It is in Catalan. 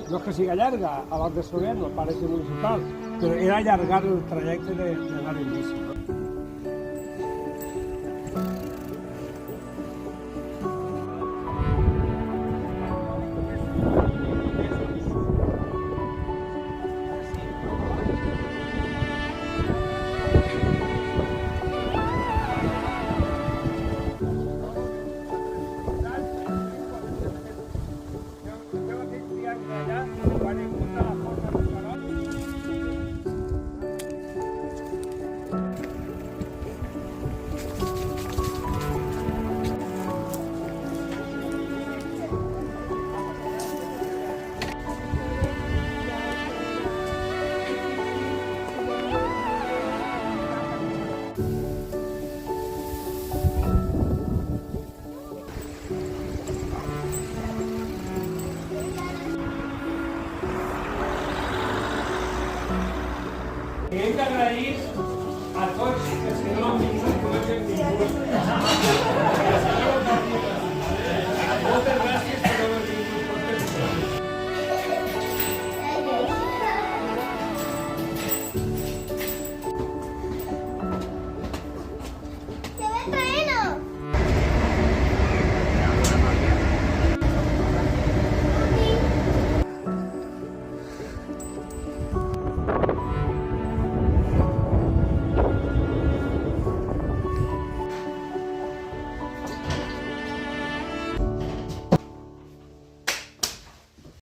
no és que sigui llarga, abans de Soler, no parece municipal, però era allargar el trajecte d'anar en bici. Hem d'agrair a tots els que no han vingut